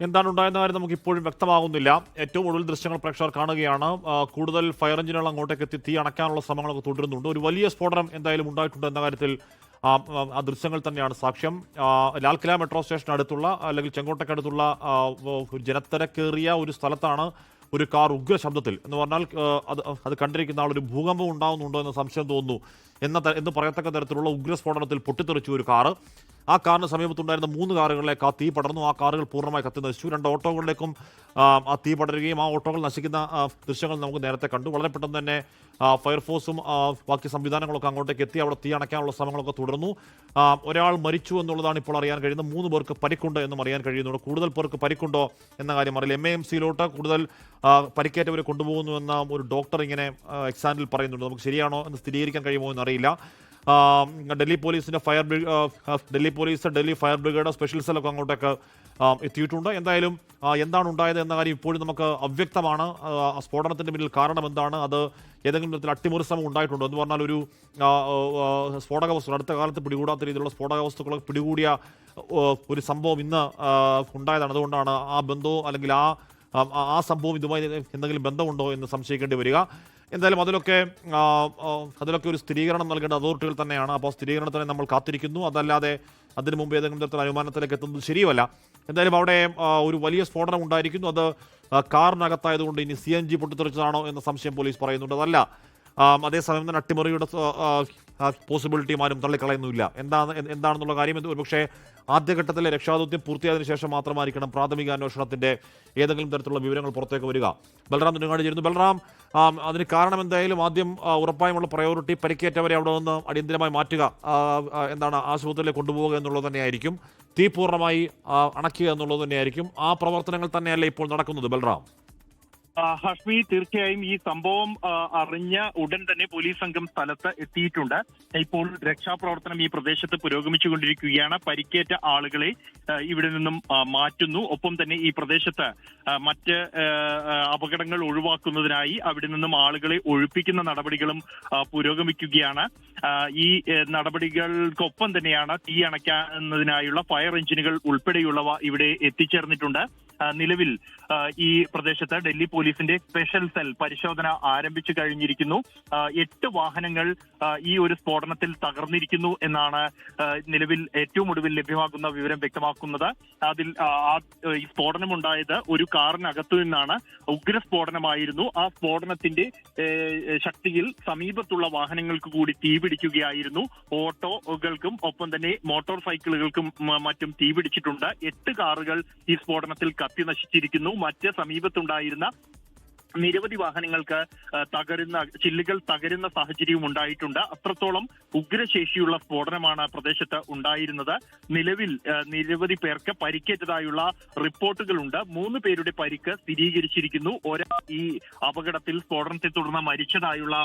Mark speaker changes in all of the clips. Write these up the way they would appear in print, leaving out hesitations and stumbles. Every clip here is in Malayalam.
Speaker 1: എന്താണ് ഉണ്ടായെന്ന കാര്യം നമുക്ക് ഇപ്പോഴും വ്യക്തമാകുന്നില്ല. ഏറ്റവും ഒടുവിൽ ദൃശ്യങ്ങൾ പ്രേക്ഷകർ കാണുകയാണ്. കൂടുതൽ ഫയർ എഞ്ചിനുകൾ അങ്ങോട്ടേക്ക് എത്തി തീ അണയ്ക്കാനുള്ള ശ്രമങ്ങളൊക്കെ തുടരുന്നുണ്ട്. ഒരു വലിയ സ്ഫോടനം എന്തായാലും ഉണ്ടായിട്ടുണ്ട് എന്ന കാര്യത്തിൽ ആ ദൃശ്യങ്ങൾ തന്നെയാണ് സാക്ഷ്യം. ലാൽക്കില മെട്രോ സ്റ്റേഷൻ അടുത്തുള്ള അല്ലെങ്കിൽ ചെങ്കോട്ടയ്ക്കടുത്തുള്ള ഒരു ജനത്തിരക്കേറിയ ഒരു സ്ഥലത്താണ് ഒരു കാർ ഉഗ്ര ശബ്ദത്തിൽ എന്ന് പറഞ്ഞാൽ അത് കണ്ടിരിക്കുന്ന ആളൊരു ഭൂകമ്പം ഉണ്ടാകുന്നുണ്ടോ എന്ന സംശയം തോന്നുന്നു എന്ന് പറയത്തക്ക തരത്തിലുള്ള ഉഗ്രസ്ഫോടനത്തിൽ പൊട്ടിത്തെറിച്ചു ഒരു കാറ്. ആ കാറിന് സമീപത്തുണ്ടായിരുന്ന 3 കാറുകളിലേക്ക് ആ തീ പടർന്നു. ആ കാറുകൾ പൂർണ്ണമായി കത്തി നശിച്ചു. 2 ഓട്ടോകളിലേക്കും ആ തീ പടരുകയും ആ ഓട്ടോകൾ നശിക്കുന്ന ദൃശ്യങ്ങൾ നമുക്ക് നേരത്തെ കണ്ടു. വളരെ പെട്ടെന്ന് തന്നെ ഫയർഫോഴ്സും ബാക്കി സംവിധാനങ്ങളൊക്കെ അങ്ങോട്ടേക്ക് എത്തി അവിടെ തീ അണയ്ക്കാനുള്ള ശ്രമങ്ങളൊക്കെ തുടർന്നു. ഒരാൾ മരിച്ചു എന്നുള്ളതാണ് ഇപ്പോൾ അറിയാൻ കഴിയുന്നത്. 3 പേർക്ക് പരിക്കുണ്ട് എന്നും അറിയാൻ കഴിയുന്നുണ്ട്. കൂടുതൽ പേർക്ക് പരിക്കുണ്ടോ എന്ന കാര്യം അറിയില്ല. MAMCയിലോട്ട് കൂടുതൽ പരിക്കേറ്റവരെ കൊണ്ടുപോകുന്നു എന്ന ഒരു ഡോക്ടർ ഇങ്ങനെ എക്സാമിൽ പറയുന്നുണ്ട്. നമുക്ക് ശരിയാണോ എന്ന് സ്ഥിരീകരിക്കാൻ കഴിയുമോ എന്നറിയില്ല. ഡൽഹി പോലീസിൻ്റെ ഡൽഹി ഫയർ ബ്രിഗേഡ് സ്പെഷ്യൽ സെല്ലൊക്കെ അങ്ങോട്ടേക്ക് എത്തിയിട്ടുണ്ട്. എന്തായാലും എന്താണ് ഉണ്ടായത് എന്ന കാര്യം ഇപ്പോഴും നമുക്ക് അവ്യക്തമാണ്. സ്ഫോടനത്തിൻ്റെ പിന്നിൽ കാരണം എന്താണ്, അത് ഏതെങ്കിലും തരത്തിൽ അട്ടിമറിശ്രമം ഉണ്ടായിട്ടുണ്ടോ എന്ന് പറഞ്ഞാൽ ഒരു സ്ഫോടക വസ്തു അടുത്ത കാലത്ത് പിടികൂടാത്ത രീതിയിലുള്ള സ്ഫോടക വസ്തുക്കളൊക്കെ പിടികൂടിയ ഒരു സംഭവം ഇന്ന് ഉണ്ടായതാണ്. അതുകൊണ്ടാണ് ആ ബന്ധവും അല്ലെങ്കിൽ ആ സംഭവം ഇതുമായി എന്തെങ്കിലും ബന്ധമുണ്ടോ എന്ന് സംശയിക്കേണ്ടി വരിക. എന്തായാലും അതിലൊക്കെ ഒരു സ്ഥിരീകരണം നൽകേണ്ട അതോറിറ്റികൾ തന്നെയാണ്. അപ്പോൾ സ്ഥിരീകരണത്തിന് നമ്മൾ കാത്തിരിക്കുന്നു. അതല്ലാതെ അതിനു മുമ്പ് ഏതെങ്കിലും തരത്തിലുള്ള അനുമാനത്തിലേക്ക് എത്തുന്നത് ശരിയല്ല. എന്തായാലും അവിടെ ഒരു വലിയ സ്ഫോടനം ഉണ്ടായിരിക്കുന്നു. അത് കാറിനകത്തായതുകൊണ്ട് ഇനി CNG പൊട്ടിത്തെറിച്ചതാണോ എന്ന സംശയം പോലീസ് പറയുന്നുണ്ട്. അതല്ല, അതേസമയം തന്നെ അട്ടിമറിയുടെ പോസിബിലിറ്റിയും ആരും തള്ളിക്കളയുന്നില്ല. എന്താണെന്നുള്ള കാര്യം ഒരുപക്ഷെ ആദ്യഘട്ടത്തിലെ രക്ഷാദൗത്യം പൂർത്തിയായതിനു ശേഷം മാത്രമായിരിക്കണം പ്രാഥമിക അന്വേഷണത്തിന്റെ ഏതെങ്കിലും തരത്തിലുള്ള വിവരങ്ങൾ പുറത്തേക്ക് വരിക. ബൽറാം നെടുങ്ങാടി ചേരുന്നു. ബൽറാം, അതിന് കാരണം എന്തായാലും ആദ്യം ഉറപ്പായുമുള്ള പ്രയോറിറ്റി പരിക്കേറ്റവരെ അവിടെ നിന്ന് അടിയന്തരമായി മാറ്റുക, ആശുപത്രിയിലേക്ക് കൊണ്ടുപോവുക എന്നുള്ളത് തന്നെയായിരിക്കും. തീ പൂർണ്ണമായി അണയ്ക്കുക എന്നുള്ളത് തന്നെയായിരിക്കും. ആ പ്രവർത്തനങ്ങൾ തന്നെയല്ലേ ഇപ്പോൾ നടക്കുന്നത് ബൽറാം?
Speaker 2: ഹഷ്മി, തീർച്ചയായും ഈ സംഭവം അറിഞ്ഞ ഉടൻ തന്നെ പോലീസ് സംഘം സ്ഥലത്ത് എത്തിയിട്ടുണ്ട്. ഇപ്പോൾ രക്ഷാപ്രവർത്തനം ഈ പ്രദേശത്ത് പുരോഗമിച്ചുകൊണ്ടിരിക്കുകയാണ്. പരിക്കേറ്റ ആളുകളെ ഇവിടെ നിന്നും മാറ്റുന്നു. ഒപ്പം തന്നെ ഈ പ്രദേശത്ത് മറ്റ് അപകടങ്ങൾ ഒഴിവാക്കുന്നതിനായി അവിടെ നിന്നും ആളുകളെ ഒഴിപ്പിക്കുന്ന നടപടികളും പുരോഗമിക്കുകയാണ്. ഈ നടപടികൾക്കൊപ്പം തന്നെയാണ് തീ അണയ്ക്കുന്നതിനായുള്ള ഫയർ എഞ്ചിനുകൾ ഉൾപ്പെടെയുള്ളവ ഇവിടെ എത്തിച്ചേർന്നിട്ടുണ്ട്. നിലവിൽ ഈ പ്രദേശത്ത് ഡൽഹി പോലീസിന്റെ സ്പെഷ്യൽ സെൽ പരിശോധന ആരംഭിച്ചു കഴിഞ്ഞിരിക്കുന്നു. 8 വാഹനങ്ങൾ ഈ ഒരു സ്ഫോടനത്തിൽ തകർന്നിരിക്കുന്നു എന്നാണ് നിലവിൽ ഏറ്റവും ഒടുവിൽ ലഭ്യമാകുന്ന വിവരം വ്യക്തമാക്കുന്നത്. അതിൽ ഈ സ്ഫോടനമുണ്ടായത് ഒരു കാറിനകത്തു നിന്നാണ്. ഉഗ്രസ്ഫോടനമായിരുന്നു. ആ സ്ഫോടനത്തിന്റെ ശക്തിയിൽ സമീപത്തുള്ള വാഹനങ്ങൾക്ക് കൂടി തീപിടിക്കുകയായിരുന്നു. ഓട്ടോകൾക്കും ഒപ്പം തന്നെ മോട്ടോർ സൈക്കിളുകൾക്കും മറ്റും തീപിടിച്ചിട്ടുണ്ട്. 8 കാറുകൾ ഈ സ്ഫോടനത്തിൽ കത്തി നശിച്ചിരിക്കുന്നു. മറ്റ് സമീപത്തുണ്ടായിരുന്ന നിരവധി വാഹനങ്ങൾക്ക് ചില്ലുകൾ തകരുന്ന സാഹചര്യവും ഉണ്ടായിട്ടുണ്ട്. അത്രത്തോളം ഉഗ്രശേഷിയുള്ള സ്ഫോടനമാണ് പ്രദേശത്ത് ഉണ്ടായിരുന്നത്. നിലവിൽ നിരവധി പേർക്ക് പരിക്കേറ്റതായുള്ള റിപ്പോർട്ടുകളുണ്ട്. 3 പേരുടെ പരിക്ക് സ്ഥിരീകരിച്ചിരിക്കുന്നു. ഒരാൾ ഈ അപകടത്തിൽ സ്ഫോടനത്തെ തുടർന്ന് മരിച്ചതായുള്ള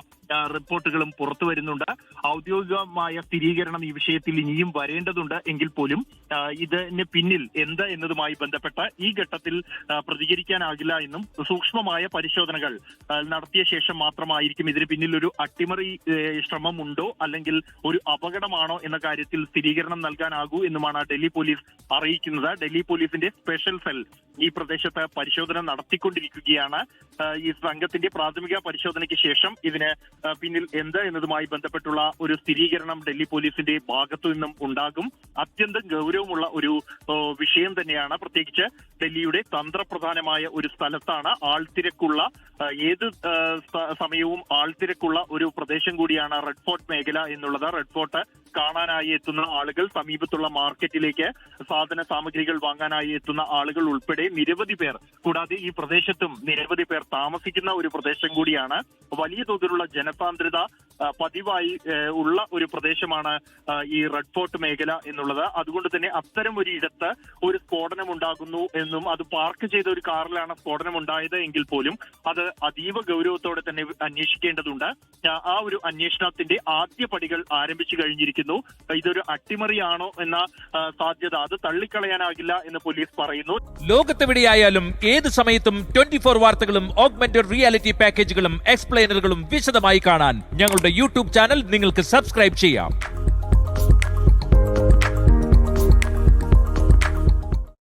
Speaker 2: റിപ്പോർട്ടുകളും പുറത്തു വരുന്നുണ്ട്. ഔദ്യോഗികമായ സ്ഥിരീകരണം ഈ വിഷയത്തിൽ ഇനിയും വരേണ്ടതുണ്ട് എങ്കിൽ പോലും ഇതിന് പിന്നിൽ എന്ത് എന്നതുമായി ബന്ധപ്പെട്ട് ഈ ഘട്ടത്തിൽ പ്രതികരിക്കാനാകില്ല എന്നും സൂക്ഷ്മമായ പരിശോധനകൾ നടത്തിയ ശേഷം മാത്രമായിരിക്കും ഇതിന് പിന്നിൽ ഒരു അട്ടിമറി ശ്രമം ഉണ്ടോ അല്ലെങ്കിൽ ഒരു അപകടമാണോ എന്ന കാര്യത്തിൽ സ്ഥിരീകരണം നൽകാനാകൂ എന്നുമാണ് ഡൽഹി പോലീസ് അറിയിക്കുന്നത്. ഡൽഹി പോലീസിന്റെ സ്പെഷ്യൽ സെൽ ഈ പ്രദേശത്ത് പരിശോധന നടത്തിക്കൊണ്ടിരിക്കുകയാണ്. ഈ സംഘത്തിന്റെ പ്രാഥമിക പരിശോധനയ്ക്ക് ശേഷം ഇതിന് പിന്നിൽ എന്ത് എന്നതുമായി ബന്ധപ്പെട്ടുള്ള ഒരു സ്ഥിരീകരണം ഡൽഹി പോലീസിന്റെ ഭാഗത്തു നിന്നും ഉണ്ടാകും. അത്യന്തം ഗൗരവമുള്ള ഒരു വിഷയം തന്നെയാണ്. പ്രത്യേകിച്ച് ഡൽഹിയുടെ തന്ത്രപ്രധാനമായ ഒരു സ്ഥലത്താണ്. ആൾത്തിരക്കുള്ള ഏത് സമയവും ആൾത്തിരക്കുള്ള ഒരു പ്രദേശം കൂടിയാണ് റെഡ് ഫോർട്ട് മേഖല എന്നുള്ളത്. റെഡ് ഫോർട്ട് കാണാനായി എത്തുന്ന ആളുകൾ, സമീപത്തുള്ള മാർക്കറ്റിലേക്ക് സാധന സാമഗ്രികൾ വാങ്ങാനായി എത്തുന്ന ആളുകൾ ഉൾപ്പെടെ നിരവധി പേർ, കൂടാതെ ഈ പ്രദേശത്തും നിരവധി പേർ താമസിക്കുന്ന ഒരു പ്രദേശം കൂടിയാണ്. വലിയ തോതിലുള്ള ജനസാന്ദ്രത പതിവായി ഉള്ള ഒരു പ്രദേശമാണ് ഈ റെഡ് ഫോർട്ട് മേഖല എന്നുള്ളത്. അതുകൊണ്ട് തന്നെ അത്തരം ഒരു ഇടത്ത് ഒരു സ്ഫോടനം ഉണ്ടാകുന്നു എന്നും അത് പാർക്ക് ചെയ്ത ഒരു കാറിലാണ് സ്ഫോടനം ഉണ്ടായത് എങ്കിൽ പോലും അത് അതീവ ഗൗരവത്തോടെ തന്നെ അന്വേഷിക്കേണ്ടതുണ്ട്. ആ ഒരു അന്വേഷണത്തിന്റെ ആദ്യ പടികൾ ആരംഭിച്ചു കഴിഞ്ഞിരിക്കുന്നു. ഇതൊരു അട്ടിമറിയാണോ എന്ന സാധ്യത അത് തള്ളിക്കളയാനാകില്ല എന്ന് പോലീസ് പറയുന്നു.
Speaker 3: ലോകത്തെവിടെയായാലും ഏത് സമയത്തും 24 വാർത്തകളും ഓഗ്മെന്റഡ് റിയാലിറ്റി പാക്കേജുകളും എക്സ്പ്ലെയിനറുകളും വിശദമായി കാണാൻ ഞങ്ങളുടെ YouTube ചാനൽ നിങ്ങൾക്ക് സബ്സ്ക്രൈബ് ചെയ്യാം.